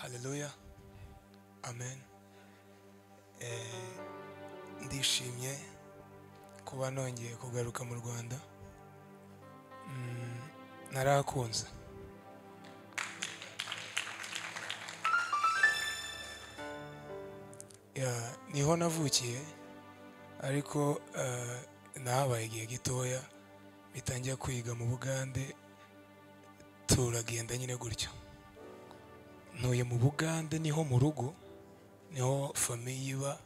Haleluya. Amen. Ndishimye kuba nongeye kugaruka mu Rwanda. Narakunze. Niho navukiye ariko nahabaye igihe gitoya bitangiye kwiga mu Bugande, turagenda nyine gutyo. Ntuye mu Bugande, niho mu rugo, niho famiye iba,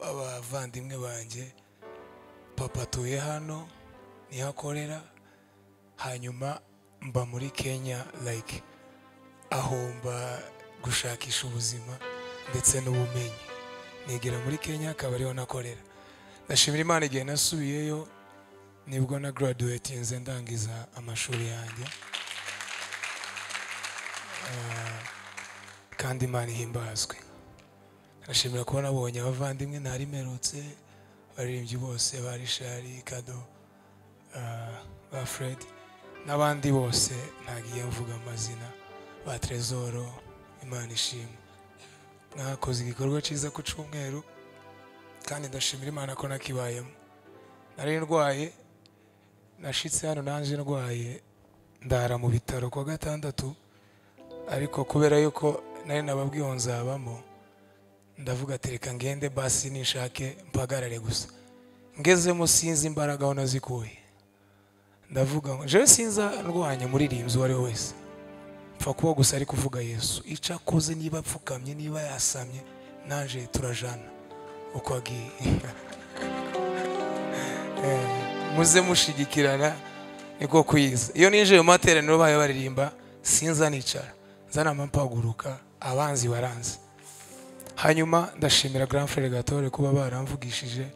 abavandimwe banjye. Papa atuye hano, niho akorera. Hanyuma mba muri Kenya, like aho mba gushakisha ubuzima ndetse n'ubumenyi. Nigira muri Kenya, akaba ariho nakorera. Ndashimira Imana igihe nasubiyeyo nibwo na graduatinze ndangiza amashuri yanjye. Kandi Imana ihimbazwe. Ndashimira ko nabonye abavandimwe ntari merutse, baririmbyi bose, bari Shari, Kado, ba Fred n'abandi bose ntagiye mvuga amazina, ba Trezoro. Imana ishimwe. Nakoze igikorwa cyiza ku cyumweru kandi ndashimira Imana ko nakibayemo. Nari ndwaye, nashitse hano nanje ndwaye, ndara mu bitaro kwa gatandatu, ariko kubera yuko nari nababwiye nzabamo, ndavuga ati reka ngende basi nishake mpagarare gusa. Ngezemo sinzi imbaraga aho nazikuye. Ndavuga ngo je sinza ndwanya muririmbyi wari wese, pfa kuba gusa ari kuvuga Yesu. Ica koze niba apfukamye, niba yasamye, naje turajana uko agiye. Muze mushigikirana niko kwiza. Iyo ninje mu materaniro baye baririmba, sinza nicara, nzana mpaguruka, abanzi baranze. Hanyuma ndashimira Grand Frère Gatore kuba baramvugishije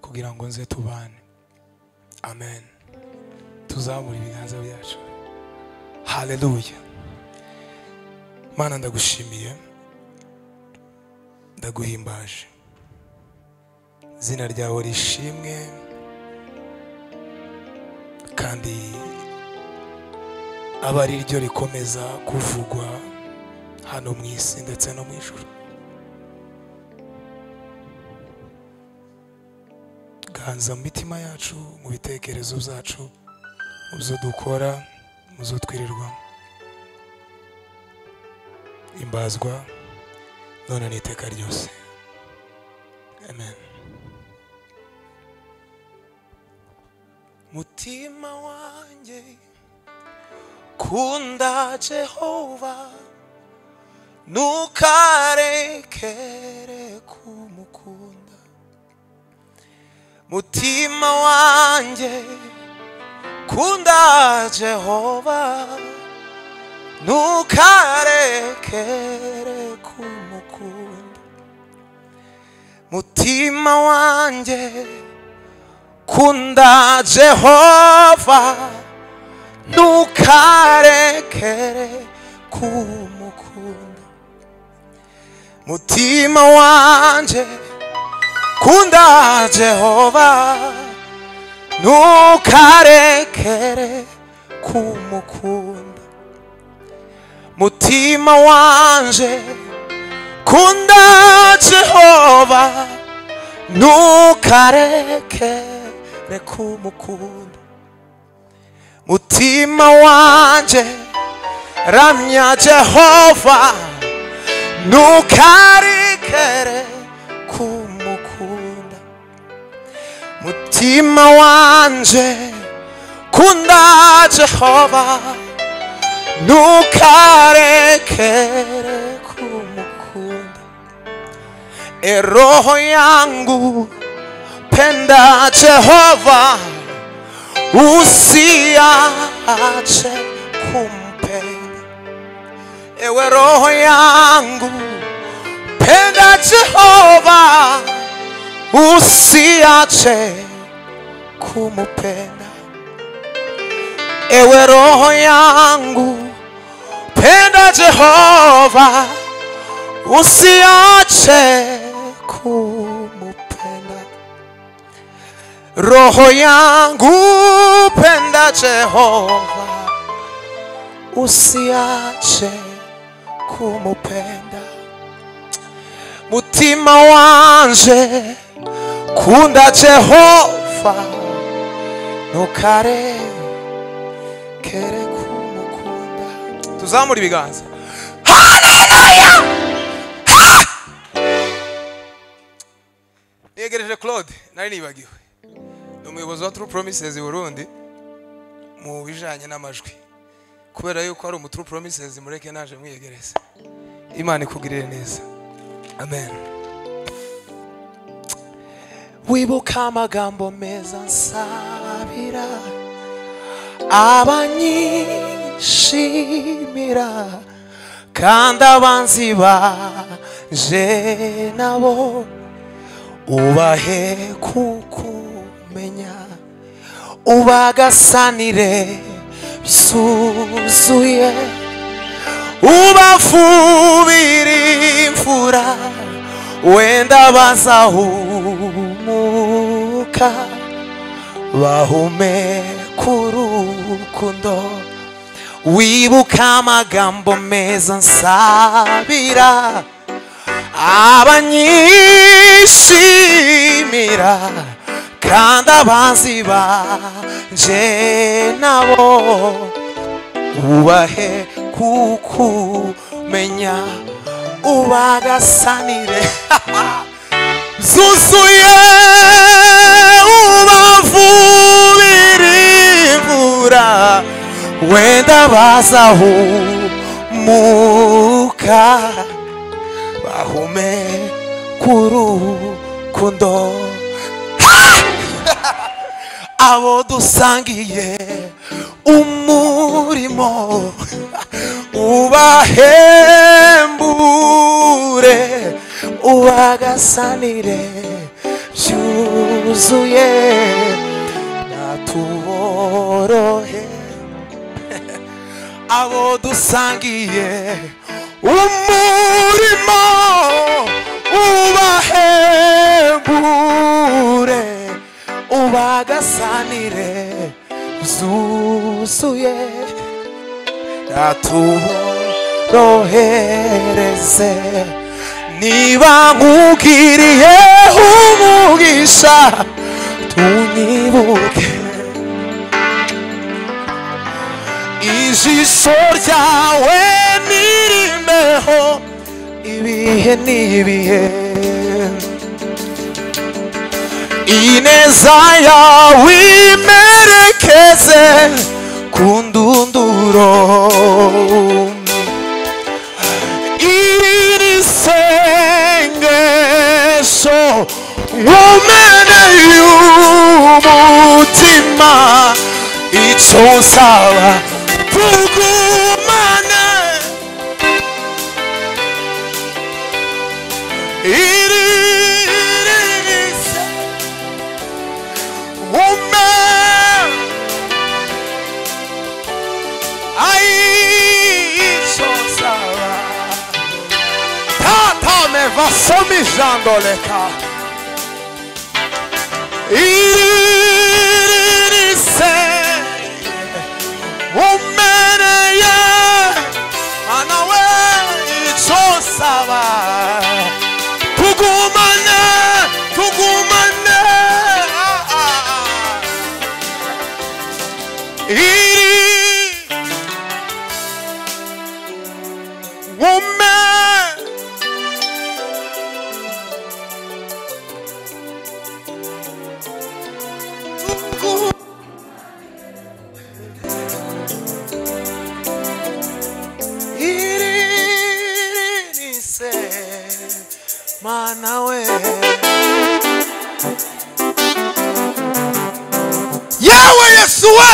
kugira ngo nze tubane. Amen. Tuzamura ibiganza byacu. Haleluya. Mana ndagushimiye, ndaguhimbaje. Zina ryawe rishimwe kandi aba ari ryo rikomeza kuvugwa hano mu isi ndetse no mu ijuru. Ganza mu mitima yacu, mu bitekerezo byacu, mu byo dukora, mu byo twirirwamo. Imbazwa none n'iteka ryose. Amen. Mutima wanjye kunda Jehova, ntukarekere kumukunda. Mutima wanjye kunda Jehova, ntukarekere kumukunda. Mutima wanjye kunda Jehova, ntukarekere kumukunda. Mutima wanjye kunda Jehova, ntukarekere kumukunda. Mutima wanje kunda Jehova, ntukarekere kumukunda. Mutima wanje ramya Jehova, ntukarekere kumukunda. Mutima wanje kunda Jehova, ntukarekere kumukunda. Roho yangu penda Jehova, usiache kumpenda. Ewe roho yangu penda Jehova, usiache kumupenda. Ewe roho yangu penda Jehova, usiache kumupenda. Roho yangu penda Jehova, usiache kumupenda. Mutima wanje kunda Jehova, ntukare kere kumukunda. Tuzamura ibiganza. Haleluya. Yegereje Claude, nari nibagiwe. Umuyobozi wa True Promises Burundi mu bijanye n'amajwi. Kubera yuko ari True Promises, mureke naje mwiyegereza. Imana ikugirire neza. Amen. Wibuka amagambo meza nsabira, abanyishimira, kandi abanzi banje nabo ubahe kukumenya, ubagasanire byuzuye, ubafubire imfura, wenda bazahumuka, bahumeka urukundo. Wibuka amagambo meza nsabira, abanyishimira, kandi abanzi banje nabo ubahe kukumenya, ubagasanire zuzuye, ubavubire imvura, wenda bazahumuka, bahumeka urukundo. Abo dusangiye umurimo ubahembure, ubagasanire byuzuye, natuborohe. Abo dusangiye umurimo ubahembure, ubagasanire byuzuye, natuborohereze. Niba nkugiriye umugisha, tunyibuke. Ijisho ryawe nirimbeho ibihe n'ibihe, ineza yawe imerekeze ku ndunduro. Iri sengesho nkumeneye umutima, icyo nsaba tugumane. Iri vasomijandoleka irise umeneye anawe ichosaba tugumane tugumane Manawe Yawe Yesu we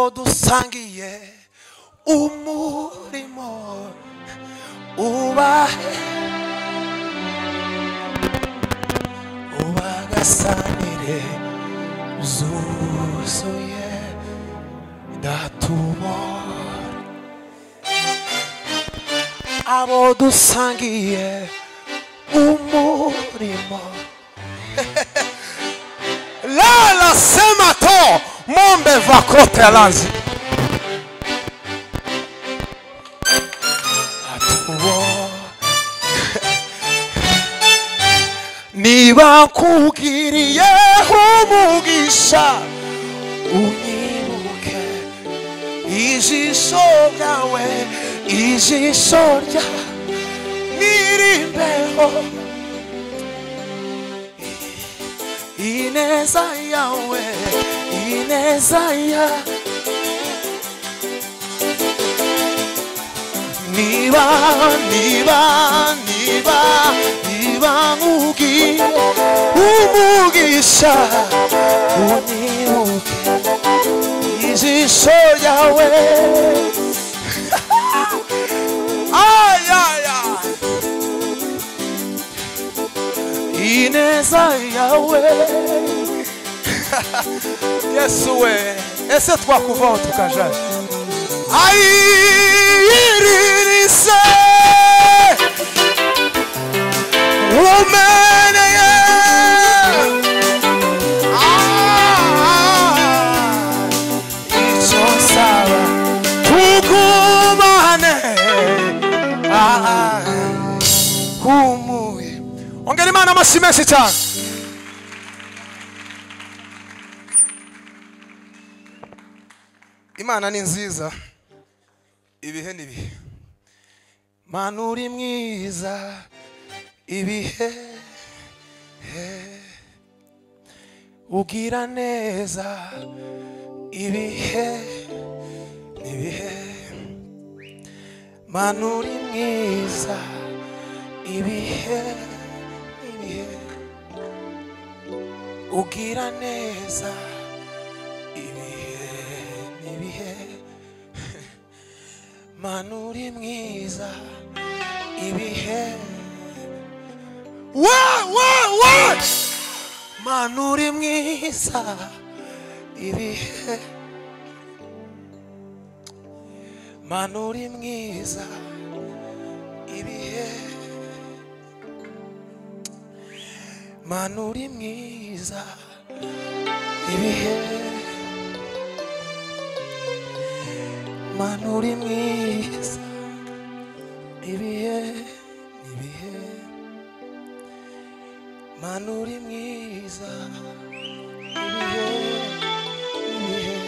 abo dusangiye umurimo ubahe ubagasanire zuzuye datubora abo dusangiye umurimo lala sema to mombe vakote alanzi niba kugiriye umugisha unyibuke ijisho ryawe ijisho rya nirimbeho ineza yawe ineza ya niba ngugi umugisha unyibuke ijisho ryawe ineza yawe Yesu we ese twakuvaho tukaja ayiririse umeneye icyo nsaba tugumane humuye ongera Imana amashyi menshi cyane. Imana ni nziza ibihe n'ibihe Mana uri mwiza ibihe ugira neza ibihe n'ibihe Mana uri mwiza ibihe n'ibihe ugira neza ibihe n'ibihe Mana uri mwiza ibihe Mana uri mwiza ibihe Mana uri mwiza ibihe Mana uri mwiza ibihe Mana uri mwiza ibihe ibihe Mana uri mwiza ibihe ibihe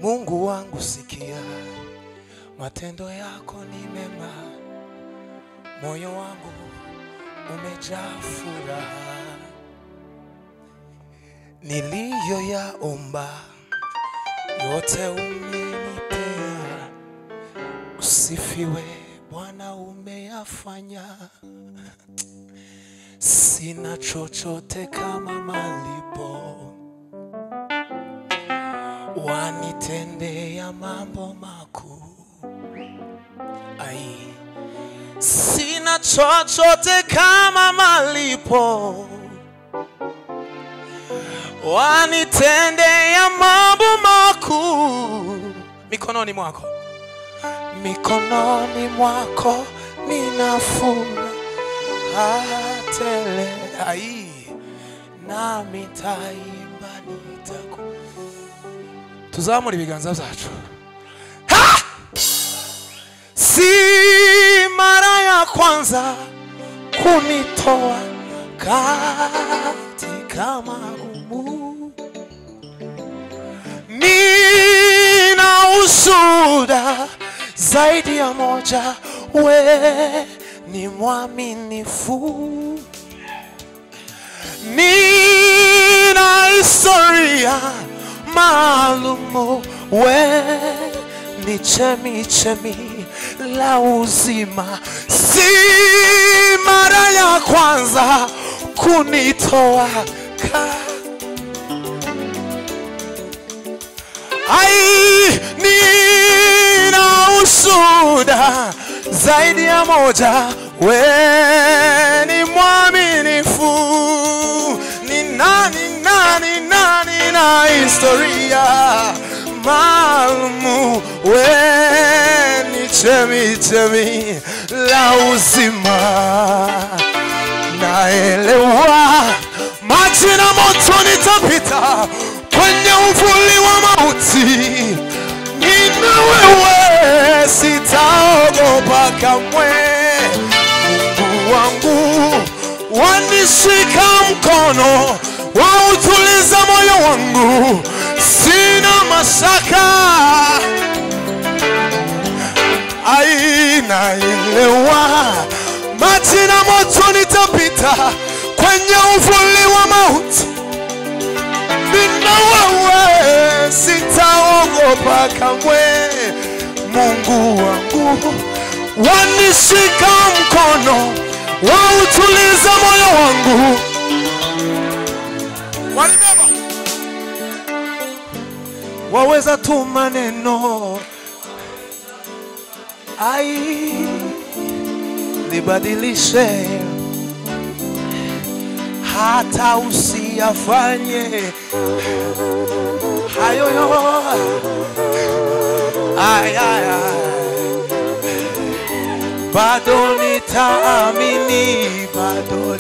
Mungu wangu sikia matendo yako ni mema moyo wangu umejaa furaha niliyoyaomba yote umenipea usifiwe Bwana umeyafanya sina chochote kama malipo wanitendea mambo makuu ai sina chochote kama malipo wanitendea mambo makuu mikononi mwako ninafuna tele ai na mitaimba nitaku tuzamura ibiganza byacu si mara ya kwanza kunitoa katika magumu nina ushuhuda zaidi ya moja we ni mwaminifu nina historia maalumu we ni chemichemi la uzima si mara ya kwanza kunitoa Ai, nina ushuhuda zaidi ya moja, we ni mwaminifu. Ni nani na historia maalumu, we ni chemichemi la uzima. Naelewa maji na moto nitapita, kwenye uvuli wa mauti nina wewe, sitaogopa kamwe. Mungu wangu wanishika mkono, wautuliza moyo wangu, sina mashaka. Ai, naelewa maji na moto nitapita, kwenye uvuli wa mauti nina wewe, sitaogopa kamwe. Mungu wangu wanishika mkono, wautuliza moyo wangu. Walibeba waweza tu maneno, ai, libadilishe hata usiyafanye hayo yo. Ay, ay, ay. Bado nitaamini, bado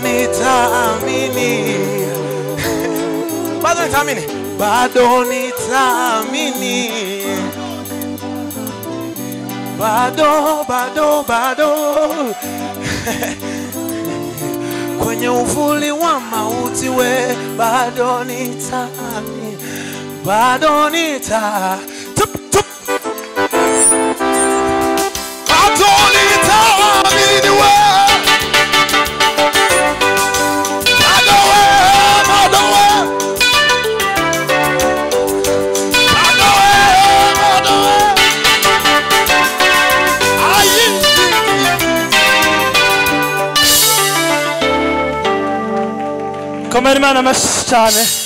nitaamini, bado nitaamini, bado nitaamini, bado kwenye uvuli wa mauti, we bado nitaamini, bado nita Come rimane a mesciane.